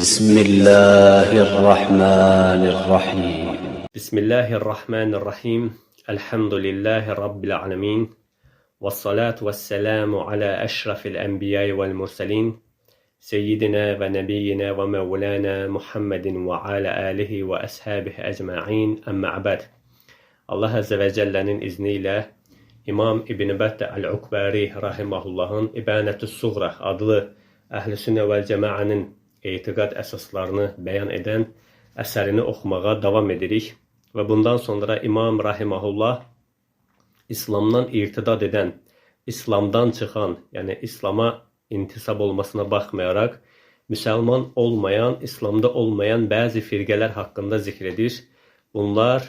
بسم الله الرحمن الرحيم بسم الله الرحمن الرحيم الحمد لله رب العالمين والصلاة والسلام على أشرف الأنبياء والمرسلين سيدنا ونبينا ومولانا محمد وعلى آله وأصحابه أجمعين أما بعد. Allah Azze ve Celle'nin izniyle İmam İbn Battah el-Ukbari rahimahullahın İbanetü's Suğra adlı Əhl-i Sünnə vəl Cemaənin etiqad əsaslarını bəyan edən əsərini oxumağa davam edirik. Və bundan sonra İmam rahimahullah İslamdan irtidad edən, İslamdan çıxan, yəni İslama intisab olmasına baxmayaraq, müsəlman olmayan, İslamda olmayan bəzi firqələr haqqında zikr edir. Bunlar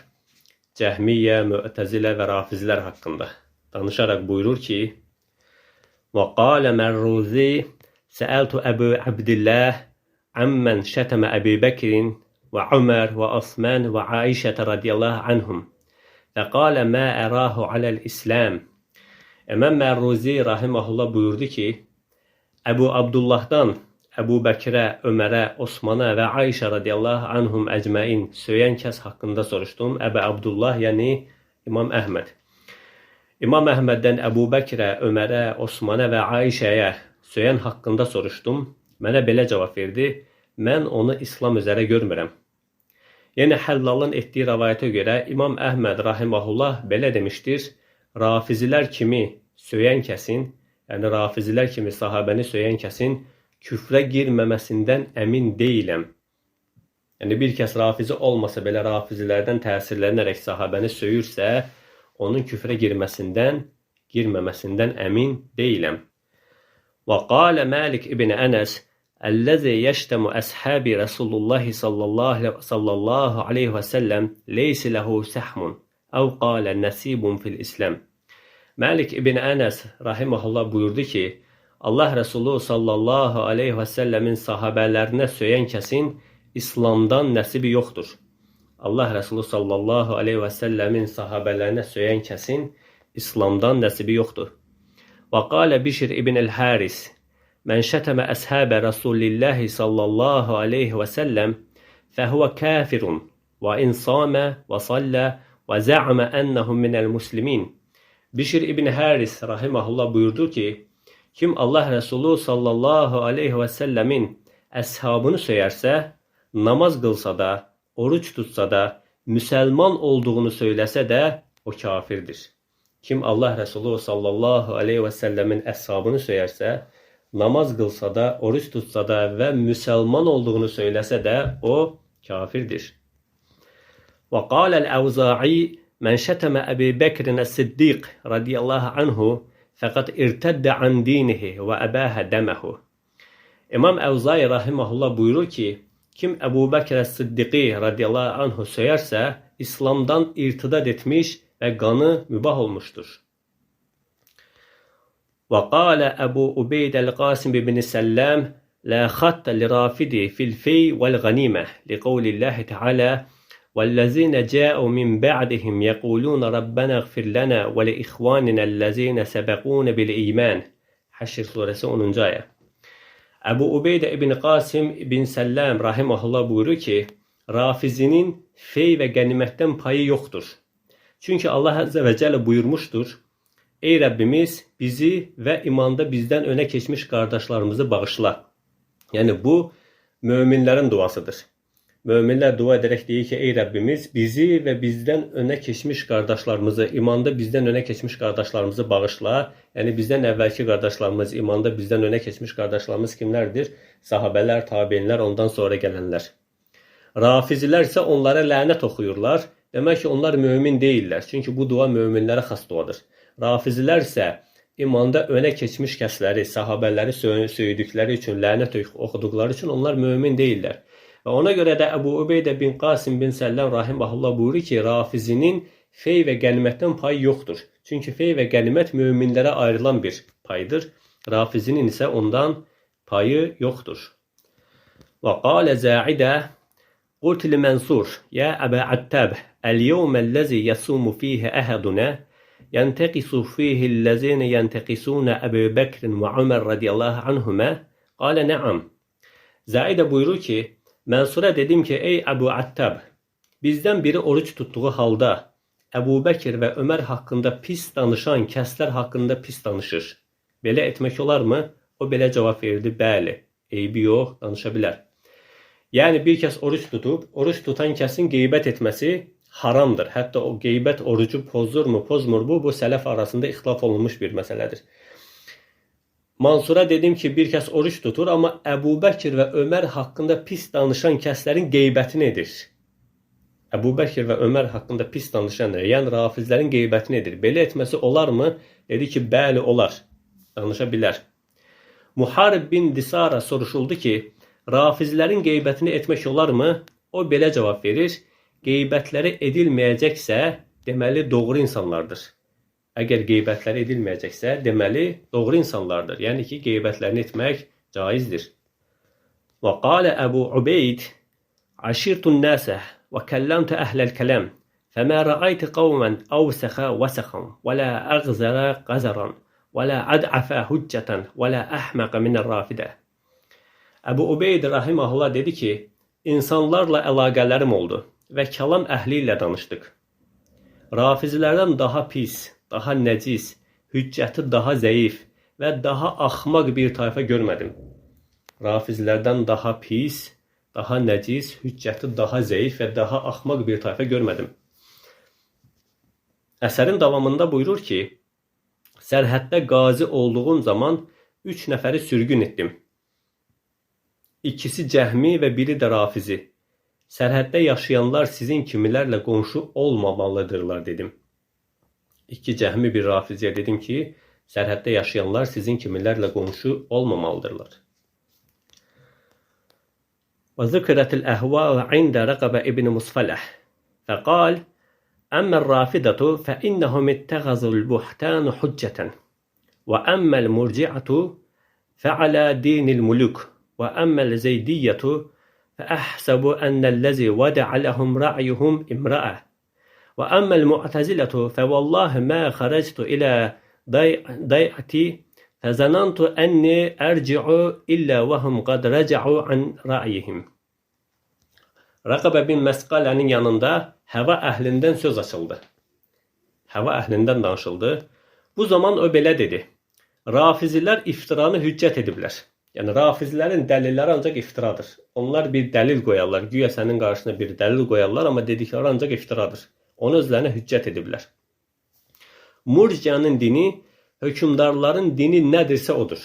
Cəhmiyyə, Mü'təzilə və Rafizlər haqqında danışaraq buyurur ki: وَقَالَ مَرُّوزِي سَأَلْتُ أَبُو عَبْدِ اللّٰهِ عَمَّنْ شَتَمَ أَبِي بَكْرٍ وَعُمَرَ وَعُثْمَانَ وَعَائِشَةَ رَضِيَ اللّٰهُ عَنْهُمْ فَقَالَ مَا أَرَاهُ عَلَى الْإِسْلَامِ. İmam Mərruzi rahimahullah buyurdu ki, Əbu Abdullahdan Əbu Bəkrə, Ömərə, Osmana və Ayşə radiyallahu anhum əcməin söyən kəs haqqında soruşdum. Əbu Abdullah, yəni İmam Əhməd. İmam Əhməddən Əbu Bəkrə, Ömərə, Osmana və Ayşəyə söyən haqqında soruşdum. Mənə belə cavab verdi: mən onu İslam üzərə görmürəm. Yəni Həllalın etdiyi rəvayətə görə İmam Əhməd rahimahullah belə demişdir: Rafizilər kimi söyən kəsin, yəni Rafizilər kimi sahabəni söyən kəsin küfrə girməməsindən əmin deyiləm. Yəni bir kəs rafizi olmasa belə rafizilərdən təsirlənərək sahabəni söyürsə, onun küfrə girməməsindən əmin deyiləm. Və qalə Malik ibn Ənəs الذي يشتم أصحاب رسول الله صلى الله عليه وسلم ليس له سهم أو قال نصيب في الإسلام. Malik ibn Ənəs rahimehullah buyurdu ki, Allah Resulü sallallahu aleyhi və səlləmin sahabələrinə söyən kəsin İslamdan nəsibi yoxdur. Allah Resulü sallallahu aleyhi və səlləmin sahabələrinə söyən kəsin İslamdan nəsibi yoxdur. Və qalə Bişr ibn el-Haris Mən şətəmə əshəbə Rasulillahi sallallahu aleyhi və səlləm fəhvə kafirun və insamə və sallə və zə'mə ənəhum minəl muslimin. Bişr ibn Haris rahimehullah buyurdu ki, kim Allah Resulü sallallahu aleyhi və səlləmin əshabını söyərsə, namaz qılsa da, oruç tutsa da, müsəlman olduğunu söyləsə də, o kafirdir. Kim Allah Resulü sallallahu aleyhi və səlləmin əshabını söyərsə, namaz qılsa da, oruç tutsa da və müsəlman olduğunu söyləsə də, o kafirdir. Və qaləl-Əvza'i Mən şətəmə Əbi Bəkrin əs-Siddiq radiyallahu anhu fəqət irtəddə an dinihi və əbəhə dəməhu. İmam Əvzai rahiməhullah buyurur ki, kim Əbu Bəkr əs-Siddiqi radiyallahu anhu söyərsə, İslamdan irtidad etmiş və qanı mübah olmuşdur. Və qalə Əbu Ubeyd əl-Qasim ibn Səlləm Lə xattə li-rafidi fil-fey vəl-ğanimə liqavlillahi teala وَالَّذِينَ جَاءُوا مِنْ بَعْدِهِمْ يَقُولُونَ رَبَّنَا اغْفِرْ لَنَا وَلِإِخْوَانِنَا الَّذِينَ سَبَقُونَ بِالْإِيمَانِ. Həşr surəsi 10-cu ayə. Əbu Ubeydə ibn Qasim ibn Səlləm rahiməhullah buyurur ki, Rafizinin fey və qənimətdən payı yoxdur. Çünki Allah Azze və Celle buyurmuşdur: Ey Rəbbimiz, bizi və imanda bizdən önə keçmiş qardaşlarımızı bağışla. Yəni bu, möminlərin duasıdır. Möminlər dua edərək deyir ki, ey Rəbbimiz, bizi və bizdən önə keçmiş qardaşlarımızı, imanda bizdən önə keçmiş qardaşlarımızı bağışla. Yəni bizdən əvvəlki qardaşlarımız, imanda bizdən önə keçmiş qardaşlarımız kimlərdir? Sahabələr, tabinlər, ondan sonra gələnlər. Rafizilər isə onlara lənət oxuyurlar. Demək ki, onlar mömin deyirlər. Çünki bu dua möminlərə xas duadır. Rafizilər isə imanda önə keçmiş kəsləri, sahabələri söydükləri üçün, lənət oxuduqları üçün onlar mömin deyirlər. Və ona görə də Əbu Ubeydə bin Qasim bin Səlləm rahiməhullah buyurur ki, Rafizinin fey və qənimətdən payı yoxdur. Çünki fey və qənimət möminlərə ayrılan bir paydır. Rafizinin isə ondan payı yoxdur. Və qalə Zəidə Qultu li Mənsur Ya Əbə Attab Əl-yevməl-ləzi yəsumu fiyhə əhədunə yənteqisu fiyhəl-ləzinə yənteqisunə Əbu Bəkrin və Ömər radiyallahu anhumə Qalə nəam Zəid də buyurur ki, Mənsurə dedim ki, ey Əbu Attab, bizdən biri oruç tutduğu halda Əbu Bəkir və Ömər haqqında pis danışan kəslər haqqında pis danışır. Belə etmək olarmı? O belə cavab verdi, bəli, eybi yox, danışa bilər. Yəni bir kəs oruç tutub, oruç tutan kəsin qeybət etməsi haramdır. Hətta o qeybət orucu pozurmu, pozmur bu sələf arasında ixtilaf olunmuş bir məsələdir. Mansura dedim ki, bir kəs oruç tutur, amma Əbu Bəkir və Ömər haqqında pis danışan kəslərin qeybətini edir. Əbu Bəkir və Ömər haqqında pis danışandır, yəni rafizlərin qeybətini edir. Belə etməsi olarmı? Dedi ki, bəli, olar, danışa bilər. Muharib bin Disara soruşuldu ki, rafizlərin qeybətini etmək olarmı? O belə cavab verir, qeybətləri edilməyəcəksə, deməli doğru insanlardır. Əgər qeybətləri edilməyəcəksə, deməli doğru insanlardır. Yəni ki, qeybətlərini etmək caizdir. Və qalə Əbu Ubeyd, Aşirtun nəsə və kəlləmtə əhləl kələm, fəmə rəaytı qavmən əvsəxə vəsəxən, və lə əğzərə qəzərən, və lə ədəfə hüccətən, və lə əhməqə minər rafidə. Əbu Ubeyd rahiməhullah dedi ki, insanlarla əlaqələrim oldu və kəlam əhli ilə danışdıq. Rafizlərdən daha pis, daha nəcis, hüccəti daha zəif və daha axmaq bir tayfa görmədim. Rafizlərdən daha pis, daha nəcis, hüccəti daha zəif və daha axmaq bir tayfa görmədim. Əsərin davamında buyurur ki, sərhəddə qazi olduğum zaman 3 nəfəri sürgün etdim. İkisi cəhmi və biri də rafizi. Sərhəddə yaşayanlar sizin kimilərlə qonşu olmamalıdırlar dedim. 2 cəhmi bir rafiziyə dedim ki, sərhəddə yaşayanlar sizin kimilərlə qonşu olmamalıdırlar. Və zikretil əhva ində rəqabə ibn Musfaləh fəqal, əmmə rafidatu fəinnəhum ittəğazul buhtanu hüccətən və əmməl murci'atu fəalə dinil muluk və əmməl zeydiyyətu fəəhsəbu ənəlləzi vədə'ə ləhum ra'yuhum imra'ə və əmməl mu'təzilətu fəvallahi mə xərəctu ilə dayəti fəzənantu ənni ərci'u illə vəhum qad rəcə'u ən ra'yihim. Rəqabə bin Məsqalənin yanında həva əhlindən söz açıldı. Həva əhlindən danışıldı. Bu zaman o belə dedi. Rafizilər iftiranı hüccət ediblər. Yəni, rafizlərin dəlilləri ancaq iftiradır. Onlar bir dəlil qoyarlar. Güya sənin qarşısına bir dəlil qoyarlar, amma dedikləri ancaq iftiradır. Onu özlərinə hüccət ediblər. Murciyanın dini, hökümdarların dini nədirsə odur.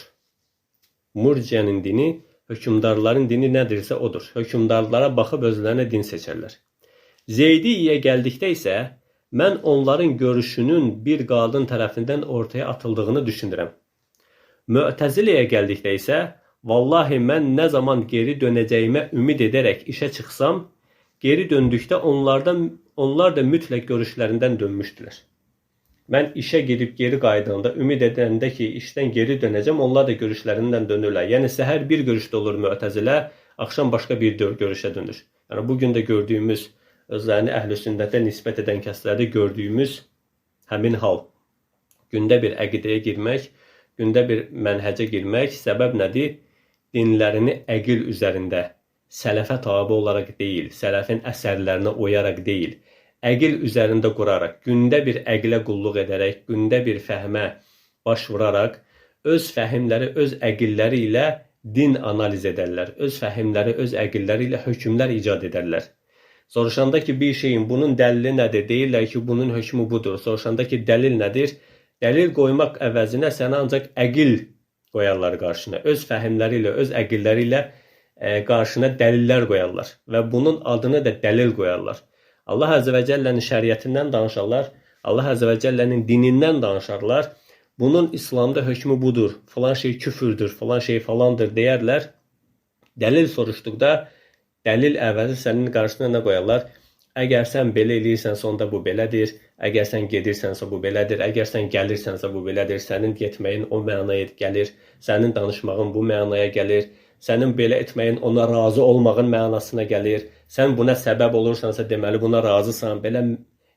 Murciyanın dini, hökümdarların dini nədirsə odur. Hökümdarlara baxıb özlərinə din seçərlər. Zeydiyyə gəldikdə isə, mən onların görüşünün bir qadın tərəfindən ortaya atıldığını düşünürəm. Mü'təziləyə gəldikdə isə, vallahi mən nə zaman geri dönəcəyimə ümid edərək işə çıxsam, geri döndükdə onlar da mütləq görüşlərindən dönmüşdülər. Mən işə gedib geri qaydanda, ümid edəndə ki, işdən geri dönəcəm, onlar da görüşlərindən dönürlər. Yəni, səhər bir görüşdə olur mü'təzilə, axşam başqa bir görüşə dönür. Yəni, bugün də gördüyümüz, özlərini əhl-i sünnətə nisbət edən kəslərdə gördüyümüz həmin hal. Gündə bir əqidəyə girmək, gündə bir mənhəcə girmək, səbəb nədir? Dinlərini əqil üzərində, sələfə tabi olaraq deyil, sələfin əsərlərinə uyaraq deyil, əqil üzərində quraraq, gündə bir əqilə qulluq edərək, gündə bir fəhmə baş vuraraq, öz fəhimləri, öz əqilləri ilə din analiz edərlər, öz fəhimləri, öz əqilləri ilə hökmlər icad edərlər. Soruşanda ki, bir şeyin bunun dəlili nədir? Deyirlər ki, bunun hökmü budur. Soruşanda ki, dəlil nədir? Dəlil qoymaq əvəzinə sənə ancaq əqil qoyarlar qarşına. Öz fəhimləri ilə, öz əqilləri ilə qarşına dəlillər qoyarlar və bunun adını da dəlil qoyarlar. Allah Əzə və Cəllənin şəriətindən danışarlar, Allah Əzə və Cəllənin dinindən danışarlar. Bunun İslamda hökmü budur, falan şey küfürdür, falan şey falandır deyərlər. Dəlil soruşduqda, dəlil əvəzi sənin qarşısına nə qoyarlar? Əgər sən belə eləyirsənsə, onda bu belədir. Əgər sən gedirsənsə, bu belədir. Əgər sən gəlirsənsə, bu belədir. Sənin getməyin o mənaya gəlir. Sənin danışmağın bu mənaya gəlir. Sənin belə etməyin ona razı olmağın mənasına gəlir. Sən buna səbəb olursansa, deməli buna razısan. Belə,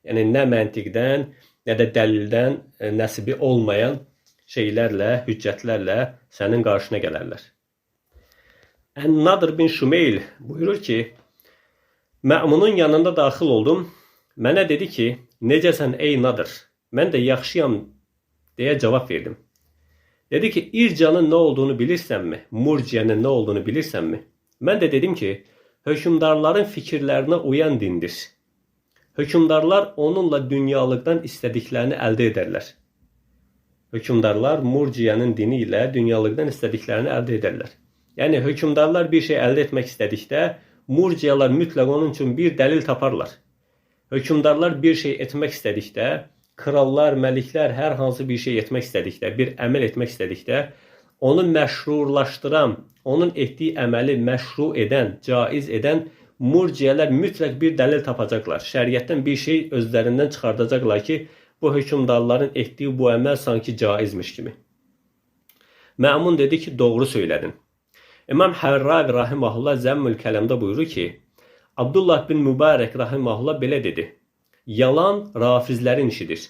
yəni nə məntiqdən, nə də dəlildən nəsibi olmayan şeylərlə, hüccətlərlə sənin qarşına gələrlər. Ən-Nadr bin Şümeyl buyurur ki, Mə'munun yanında daxil oldum. Mənə dedi ki, necəsən ey Nadr? Mən də yaxşıyam deyə cavab verdim. Dedi ki, ircanın nə olduğunu bilirsənmi? Murciyənin nə olduğunu bilirsənmi? Mən də dedim ki, hökümdarların fikirlərinə uyan dindir. Hökümdarlar onunla dünyalıqdan istədiklərini əldə edərlər. Hökümdarlar murciyənin dini ilə dünyalıqdan istədiklərini əldə edərlər. Yəni, hökümdarlar bir şey əldə etmək istədikdə, murciyalar mütləq onun üçün bir dəlil taparlar. Hökümdarlar bir şey etmək istədikdə, krallar, məliklər hər hansı bir şey etmək istədikdə, bir əməl etmək istədikdə, onu məşrulaşdıran, onun etdiyi əməli məşru edən, caiz edən murciyələr mütləq bir dəlil tapacaqlar. Şəriətdən bir şey özlərindən çıxardacaqlar ki, bu hökümdarların etdiyi bu əməl sanki caizmiş kimi. Məmun dedi ki, doğru söylədin. İmam Hərravi rahiməhullah Zəmmül Kələmdə buyurur ki, Abdullah bin Mübarək rahiməhullah belə dedi. Yalan rafizlərin işidir.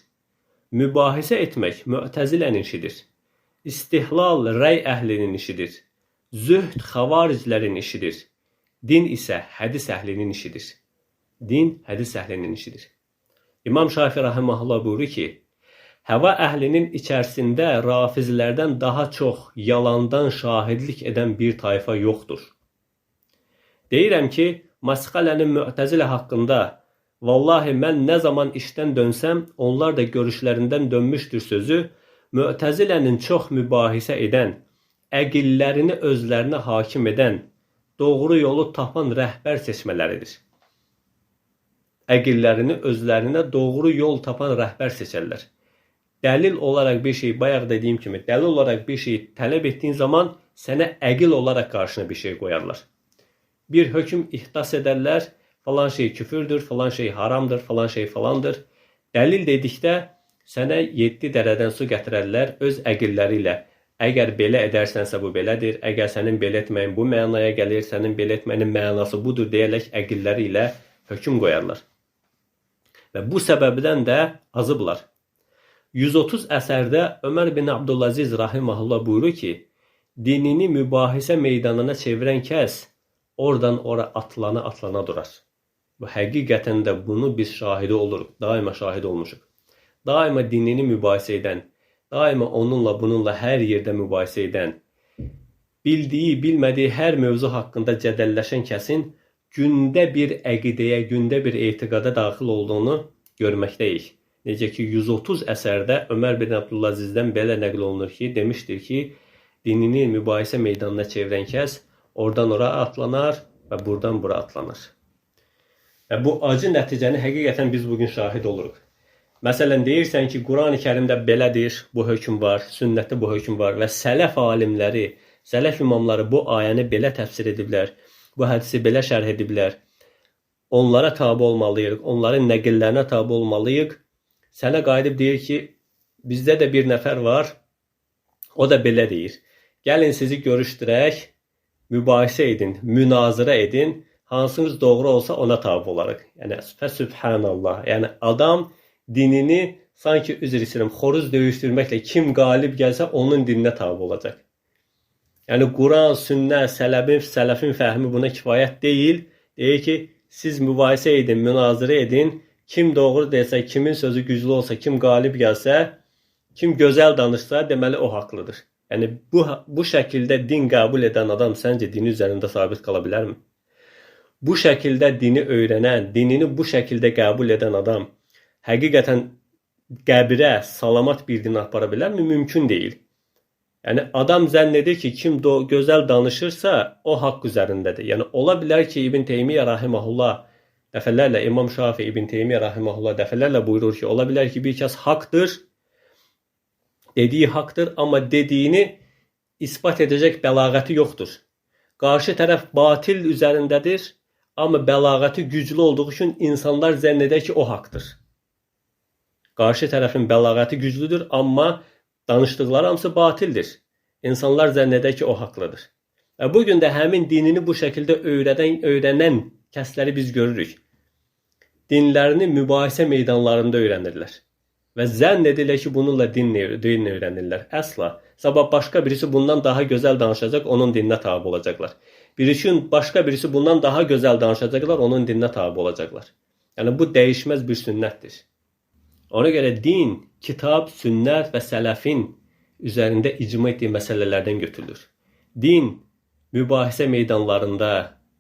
Mübahisə etmək mü'təzilənin işidir. İstihlal rəy əhlinin işidir. Zühd xavariclərin işidir. Din isə hədis əhlinin işidir. Din hədis əhlinin işidir. İmam Şafi rahiməhullah buyurur ki, həva əhlinin içərisində rafizlərdən daha çox yalandan şahidlik edən bir tayfa yoxdur. Deyirəm ki, Masqələnin mü'təzilə haqqında vallahi mən nə zaman işdən dönsəm, onlar da görüşlərindən dönmüşdür sözü, mü'təzilənin çox mübahisə edən, əqillərini özlərinə hakim edən, doğru yolu tapan rəhbər seçmələridir. Əqillərini özlərinə doğru yol tapan rəhbər seçərlər. Dəlil olaraq bir şey, bayaq dediyim kimi, dəlil olaraq bir şey tələb etdiyin zaman sənə əqil olaraq qarşına bir şey qoyarlar. Bir hökm ihdas edərlər, falan şey küfürdür, falan şey haramdır, falan şey falandır. Dəlil dedikdə sənə 7 dərədən su gətirərlər öz əqilləri ilə. Əgər belə edərsənsə bu belədir, əgər sənin belə etməyin bu mənaya gəlir, sənin belə etməyin mənası budur deyərək əqilləri ilə hökm qoyarlar. Və bu səbəbdən də azıblar. 130 əsərdə Ömər bin Abdülaziz rahiməhullah buyurur ki, dinini mübahisə meydanına çevirən kəs oradan ora atlana durar. Bu həqiqətən də bunu biz şahidi oluruq, daima şahid olmuşuq. Daima dinini mübahisə edən, daima onunla bununla hər yerdə mübahisə edən, bildiyi, bilmədiyi hər mövzu haqqında cədəlləşən kəsin gündə bir əqidəyə, gündə bir etiqada daxil olduğunu görməkdəyik. Necə ki, 130 əsərdə Ömər bin Abdülazizdən belə nəql olunur ki, demişdir ki, dinini mübahisə meydanına çevirən kəs oradan ora atlanar və buradan bura atlanır. Və bu acı nəticəni həqiqətən biz bugün şahid oluruq. Məsələn, deyirsən ki, Quran-ı Kərimdə belədir, bu hökm var, sünnətdə bu hökm var və sələf alimləri, sələf imamları bu ayəni belə təfsir ediblər, bu hədisi belə şərh ediblər. Onlara tabi olmalıyıq, onların nəqillərinə tabi olmalıyıq. Sənə qayıdıb deyir ki, bizdə də bir nəfər var, o da belə deyir. Gəlin sizi görüşdürək, mübahisə edin, münazirə edin, hansınız doğru olsa ona tabi olarıq. Yəni, Sübhanallah, yəni adam dinini sanki üzr istəyirəm, xoruz döyüşdürməklə kim qalib gəlsə onun dininə tabi olacaq. Yəni, Quran, sünnə, sələfin fəhmi buna kifayət deyil. Deyir ki, siz mübahisə edin, münazirə edin, kim doğru desə, kimin sözü güclü olsa, kim qalib gəlsə, kim gözəl danışsa, deməli o haqlıdır. Yəni, bu şəkildə din qəbul edən adam səncə dini üzərində sabit qala bilərmi? Bu şəkildə dini öyrənən, dinini bu şəkildə qəbul edən adam həqiqətən qəbirə salamat bir din apara bilərmi? Mümkün deyil. Yəni, adam zənn edir ki, kim gözəl danışırsa, o haqq üzərindədir. Yəni, ola bilər ki, İbn Teymiyyə rahiməhullah dəfələrlə, İmam Şafi İbn Teymiyyə rahiməhullah dəfələrlə buyurur ki, ola bilər ki, bir kəs haqdır, dediyi haqdır, amma dediyini ispat edəcək bəlağəti yoxdur. Qarşı tərəf batil üzərindədir, amma bəlağəti güclü olduğu üçün insanlar zənn edir ki, o haqdır. Qarşı tərəfin bəlağəti güclüdür, amma danışdıqları hamısı batildir. İnsanlar zənn edir ki, o haqlıdır. Bugün də həmin dinini bu şəkildə öyrənən kəsləri biz görürük. Dinlərini mübahisə meydanlarında öyrənirlər. Və zənn edirlər ki, bununla din öyrənirlər. Əsla. Sabah başqa birisi bundan daha gözəl danışacaq, onun dininə tabi olacaqlar. Bir üçün başqa birisi bundan daha gözəl danışacaqlar, onun dininə tabi olacaqlar. Yəni bu dəyişməz bir sünnətdir. Ona görə din, kitab, sünnət və sələfin üzərində icma etdiyi məsələlərdən götürülür. Din mübahisə meydanlarında,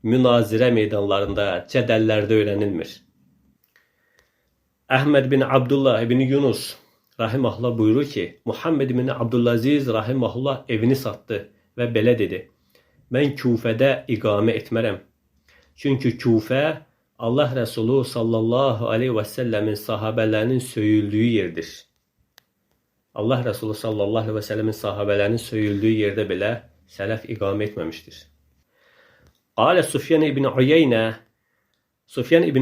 münazirə meydanlarında, cədəllərdə öyrənilmir. Əhməd bin Abdullah ibn Yunus rahimehullah buyurur ki, Muhammed bin Abdülaziz rahimehullah evini satdı və belə dedi: Mən Kufədə iqamə etmərəm. Çünki Kufə Allah Rəsulu sallallahu aleyhi və səlləmin sahabələrinin söyüldüyü yerdir. Allah Rəsulu sallallahu aleyhi və səlləmin sahabələrinin söyüldüyü yerdə belə sələf iqamə etməmişdir. Qalə Sufyan ibn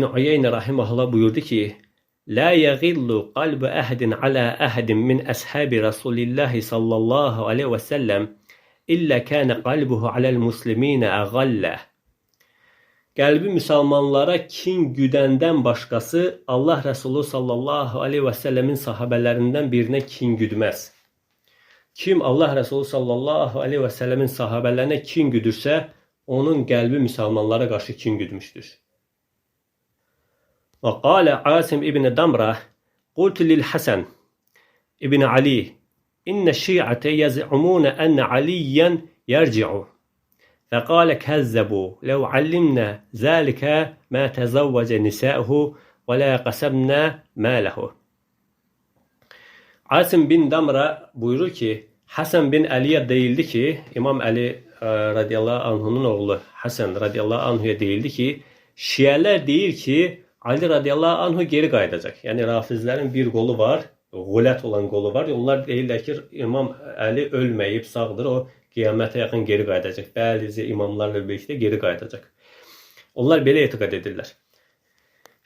Uyeyne rahimehullah buyurdu ki, La yəğillu qalbu əhədin alə əhədin min əshabi Rasulillahi sallallahu aleyhi və səlləm illə kənə qalbuhu aləl musliminə əğallə. Qəlbi müsəlmanlara kin güdəndən başqası Allah Rəsulu sallallahu aleyhi və səlləmin sahabələrindən birinə kin güdməz. Kim Allah Rəsulu sallallahu aleyhi və səlləmin sahabələrinə kin güdürsə, onun qəlbi müsəlmanlara qarşı kin güdmüşdür. Və qalə Asim ibn Damrah, qultu lil Hasan ibn Ali, İnne şi'ate yaz'umune enne Aliyen yerci'u. Fekale kezzebu, lev allimna zâlike ma tezavvece nisâhu ve la kasabna mâlehu. Asim bin Damra buyurur ki, Hasan bin Ali'ye değildi ki, İmam Ali radiyallahu anh'unun oğlu Hasan radiyallahu anh'ya değildi ki, Şialar deyir ki, Ali radiyallahu anh'u geri qayıdacaq. Yəni Rafizlərin bir qolu var, Gulət olan qolu var. Onlar deyirlər ki, İmam Əli ölməyib, sağdır, o qiyamətə yaxın geri qayıdacaq. Bəzi imamlarla birlikdə geri qayıdacaq. Onlar belə etiqad edirlər.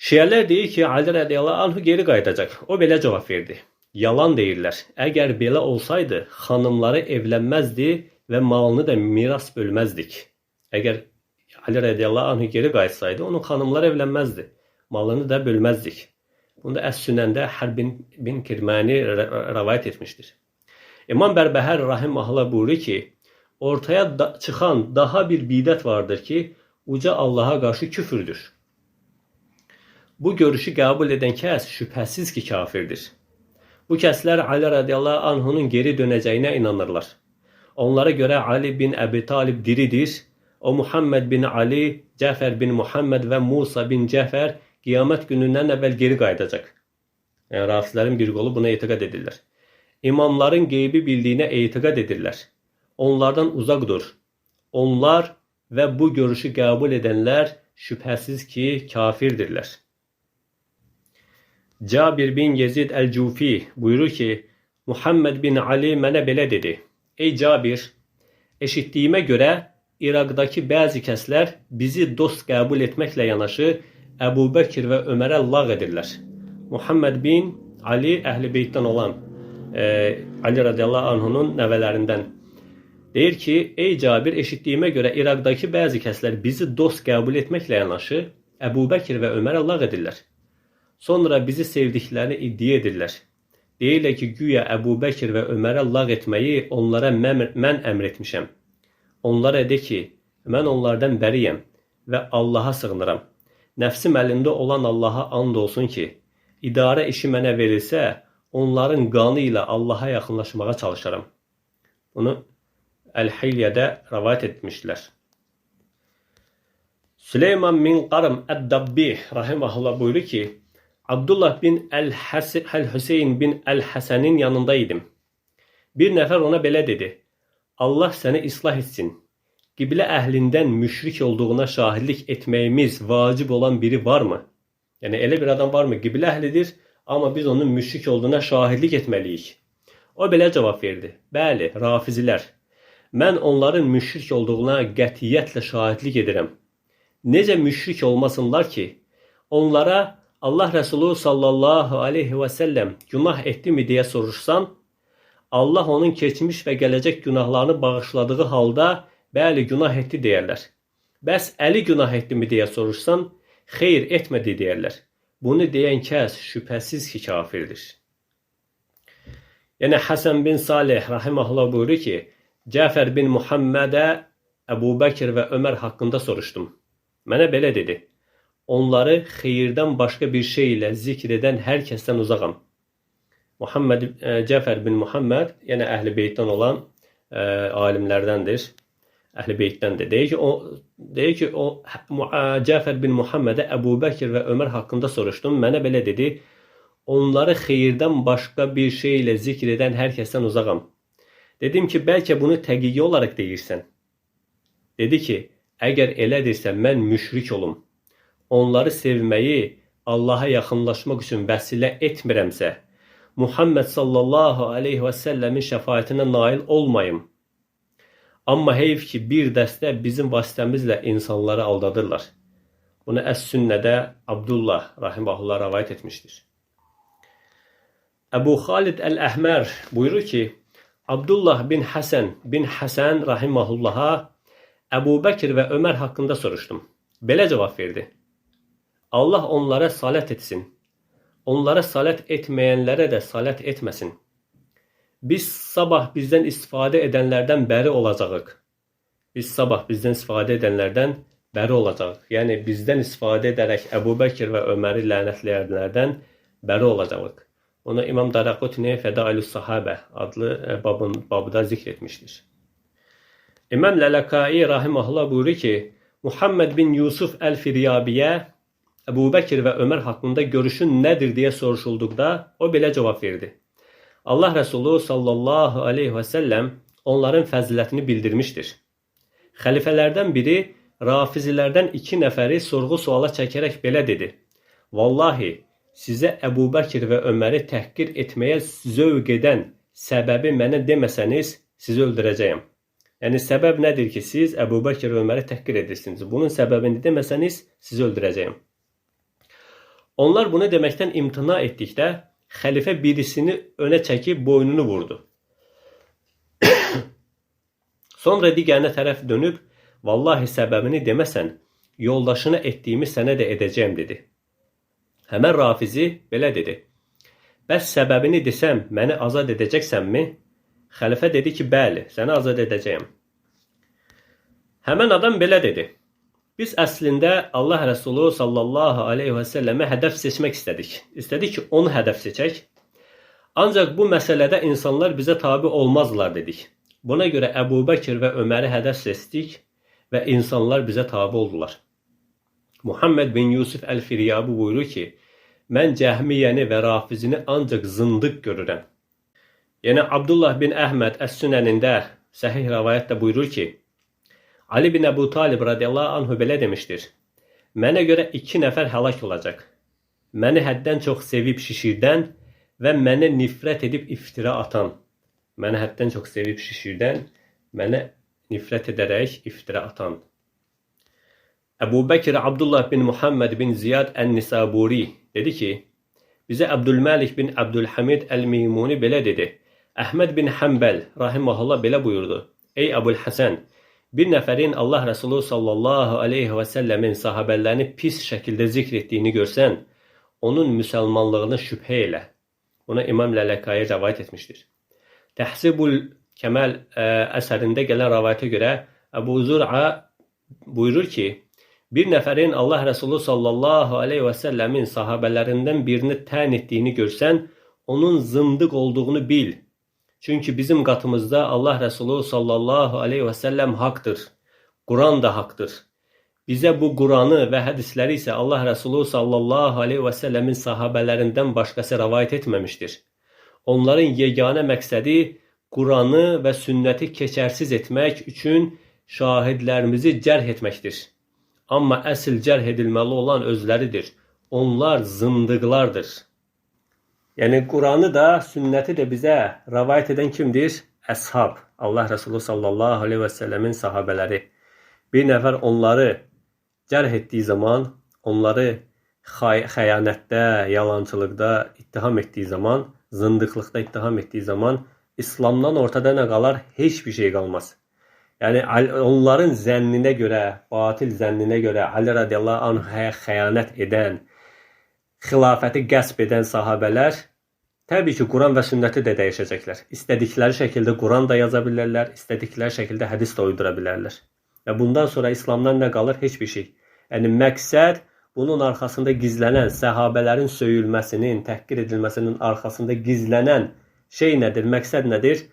Şiələr deyir ki, Ali radiyallahu anhu geri qayıdacaq. O belə cavab verdi. Yalan deyirlər. Əgər belə olsaydı, xanımları evlənməzdi və malını da miras bölməzdik. Əgər Ali radiyallahu anhu geri qayıtsaydı, onun xanımları evlənməzdi. Malını da bölməzdik. Bunu da Əs-Sünəndə Hərb bin Kirmani rəvayət etmişdir. İmam Bərbəhər rahimehullah buyurur ki, ortaya çıxan daha bir bidət vardır ki, uca Allaha qarşı küfürdür. Bu görüşü qəbul edən kəs şübhəsiz ki, kafirdir. Bu kəslər Ali radiyallahu anhunun geri dönəcəyinə inanırlar. Onlara görə Ali bin Əbi Talib diridir. O Muhammed bin Ali, Cəfər bin Muhammed və Musa bin Cəfər qiyamət günündən əvvəl geri qayıdacaq. Yəni, Rafizlərin bir qolu buna etiqad edirlər. İmamların qeybi bildiyinə etiqad edirlər. Onlardan uzaq dur. Onlar və bu görüşü qəbul edənlər şübhəsiz ki, kafirdirlər. Cabir bin Yezid Əl-Cufi buyurur ki, Muhammed bin Ali mənə belə dedi. Ey Cabir, eşitdiyimə görə İraqdakı bəzi kəslər bizi dost qəbul etməklə yanaşı Əbu Bəkir və Ömərə lağ edirlər. Muhammed bin Ali Əhl-i Beytdən olan Ali radiyallahu anhunun nəvələrindən deyir ki, ey Cabir, eşitdiyimə görə İraqdakı bəzi kəslər bizi dost qəbul etməklə yanaşı Əbu Bəkir və Ömərə lağ edirlər. Sonra bizi sevdiklərini iddia edirlər. Deyirlər ki, güya Əbu Bəkir və Ömərə lağ etməyi onlara mən əmr etmişəm. Onlara de ki, mən onlardan bəriyəm və Allaha sığınıram. Nəfsim əlində olan Allaha and olsun ki, idarə işi mənə verilsə, onların qanı ilə Allaha yaxınlaşmağa çalışaram. Bunu Əl-Hilyədə rəvayət etmişlər. Süleyman bin Qarım Əd-Dabbi rahimehullah buyurur ki, Abdullah bin Əl-Hüseyin bin Əl-Həsənin yanında idim. Bir nəfər ona belə dedi, Allah səni islah etsin. Qiblə əhlindən müşrik olduğuna şahidlik etməyimiz vacib olan biri varmı? Yəni, elə bir adam varmı? Qiblə əhlidir, amma biz onun müşrik olduğuna şahidlik etməliyik. O belə cavab verdi. Bəli, Rafizilər. Mən onların müşrik olduğuna qətiyyətlə şahidlik edirəm. Necə müşrik olmasınlar ki, onlara Allah Rəsulu sallallahu aleyhi və səlləm günah etdi mi deyə soruşsan, Allah onun keçmiş və gələcək günahlarını bağışladığı halda bəli, günah etdi deyərlər. Bəs Əli günah etdi mi deyə soruşsan, xeyr etmədi deyərlər. Bunu deyən kəs şübhəsiz ki, kafirdir. Yəni, Həsən bin Salih rahimehullah buyurur ki, Cəfər bin Muhammedə Əbu Bəkir və Ömər haqqında soruşdum. Mənə belə dedi. Onları xeyirdən başqa bir şey ilə zikr edən hər kəsdən uzaqam. Cəfər bin Muhammed, yəni Əhl-i Beytdən olan alimlərdəndir. Əhl-i Beytdəndir. Deyir ki, Cəfər bin Muhammedə Əbu Bəkir və Ömər haqqında soruşdum. Mənə belə dedi. Onları xeyirdən başqa bir şey ilə zikr edən hər kəsdən uzaqam. Dedim ki, bəlkə bunu təqiqi olaraq deyirsən. Dedi ki, əgər elədirsə mən müşrik olum. Onları sevməyi Allaha yaxınlaşmaq üçün vəsilə etmirəmsə, Muhammed sallallahu aleyhi və səlləmin şəfaətinə nail olmayım. Amma heyf ki, bir dəstə bizim vasitəmizlə insanları aldadırlar. Bunu Əs-Sünnədə Abdullah rahiməhullah rəvayət etmişdir. Əbu Xalid Əl-Əhmər buyurur ki, Abdullah bin Həsən rahiməhullaha Əbu Bəkir və Ömər haqqında soruşdum. Belə cavab verdi. Allah onlara salət etsin. Onlara salət etməyənlərə də salət etməsin. Biz sabah bizdən istifadə edənlərdən bəri olacağıq. Yəni bizdən istifadə edərək Əbu Bəkir və Öməri lənətləyənlərdən bəri olacağıq. Onu İmam Daraqutni Fədailus Sahabə adlı babda zikr etmişdir. İmam Lələkai rahiməhullah buyurur ki, Muhammed bin Yusuf Əl-Firyabiyə Əbu Bəkir və Ömər haqqında görüşün nədir deyə soruşulduqda o belə cavab verdi. Allah Rəsulü sallallahu aleyhi və səlləm onların fəzilətini bildirmişdir. Xəlifələrdən biri rafizilərdən 2 nəfəri sorğu-suala çəkərək belə dedi. Vallahi, sizə Əbu Bəkir və Öməri təhqir etməyə zövq edən səbəbi mənə deməsəniz, sizi öldürəcəyəm. Yəni, səbəb nədir ki, siz Əbu Bəkir və Öməri təhqir edirsiniz? Bunun səbəbini deməsəniz, sizi öldürəcəyəm. Onlar bunu deməkdən imtina etdikdə, xəlifə birisini önə çəkib boynunu vurdu. Sonra digərinə tərəf dönüb, vallahi səbəbini deməsən, yoldaşına etdiyimi sənə də edəcəyəm, dedi. Həmən rafizi belə dedi. Bəs səbəbini desəm, məni azad edəcəksənmi? Xəlifə dedi ki, bəli, səni azad edəcəyəm. Həmən adam belə dedi. Biz əslində Allah Rəsulü sallallahu aleyhi və səlləmə hədəf seçmək istədik. İstədik ki, onu hədəf seçək. Ancaq bu məsələdə insanlar bizə tabi olmazlar, dedik. Buna görə Əbu Bəkir və Öməri hədəf seçdik və insanlar bizə tabi oldular. Muhammed bin Yusuf Əl-Firyabi buyurur ki, mən Cəhmiyyəni və Rafizini ancaq zındıq görürəm. Yəni, Abdullah bin Əhməd Əs-Sünənində səhih rəvayətdə buyurur ki, Ali bin Əbu Talib radiyallahu anhu belə demişdir. Mənə görə 2 nəfər həlak olacaq. Məni həddən çox sevib şişirdən və mənə nifrət edib iftira atan. Mənə həddən çox sevib şişirdən, mənə nifrət edərək iftira atan. Əbu Bəkir Abdullah bin Muhammed bin Ziyad Ən-Nisaburi dedi ki, bizə Əbdülməlik bin Əbdülhamid Əl-Meymuni belə dedi. Əhməd bin Həmbəl rahiməhullah belə buyurdu. Ey Əbul Həsən, bir nəfərin Allah Rəsulü sallallahu aleyhi və səlləmin sahabələrini pis şəkildə zikr etdiyini görsən, onun müsəlmanlığını şübhə elə. Buna İmam Lələkai rəvayət etmişdir. Təhsibul Kəməl əsərində gələn rəvayətə görə Əbu Zur'a buyurur ki, bir nəfərin Allah Rəsulü sallallahu aleyhi və səlləmin sahabələrindən birini tən etdiyini görsən, onun zındıq olduğunu bil. Çünki bizim qatımızda Allah Rəsulü sallallahu aleyhi və səlləm haqdır. Quran da haqdır. Bizə bu Quranı və hədisləri isə Allah Rəsulü sallallahu aleyhi və səlləmin sahabələrindən başqası rəvayət etməmişdir. Onların yeganə məqsədi Quranı və sünnəti keçərsiz etmək üçün şahidlərimizi cərh etməkdir. Amma əsl cərh edilməli olan özləridir. Onlar zındıqlardır. Yəni, Quranı da, sünnəti də bizə rəvayət edən kimdir? Əshab, Allah Rəsulü sallallahu aleyhi və səlləmin sahabələri. Bir nəfər onları cərh etdiyi zaman, onları xəyanətdə, yalancılıqda ittiham etdiyi zaman, zındıqlıqda ittiham etdiyi zaman, İslamdan ortada nə qalar? Heç bir şey qalmaz. Yəni, onların zənninə görə, batil zənninə görə, Ali radiyallahu anh xəyanət edən, xilafəti qəsb edən sahabələr təbii ki, Quran və sünnəti də dəyişəcəklər. İstədikləri şəkildə Quran da yaza bilərlər, istədikləri şəkildə hədis də uydura bilərlər. Və bundan sonra İslamdan nə qalır? Heç bir şey. Yəni məqsəd bunun arxasında gizlənən, səhabələrin söyülməsinin, təhqir edilməsinin arxasında gizlənən şey nədir? Məqsəd nədir?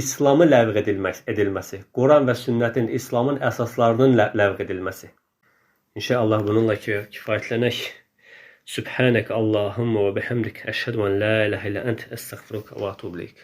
İslamı ləğv edilməsi. Quran və sünnətin, İslamın əsaslarının ləğv edilməsi. İnşallah bununla kifayətlənək. Subhanak Allahumma və bihamdik, əşhədu an la ilahe illə ənt, əstəğfiruka və etûbu ileyk.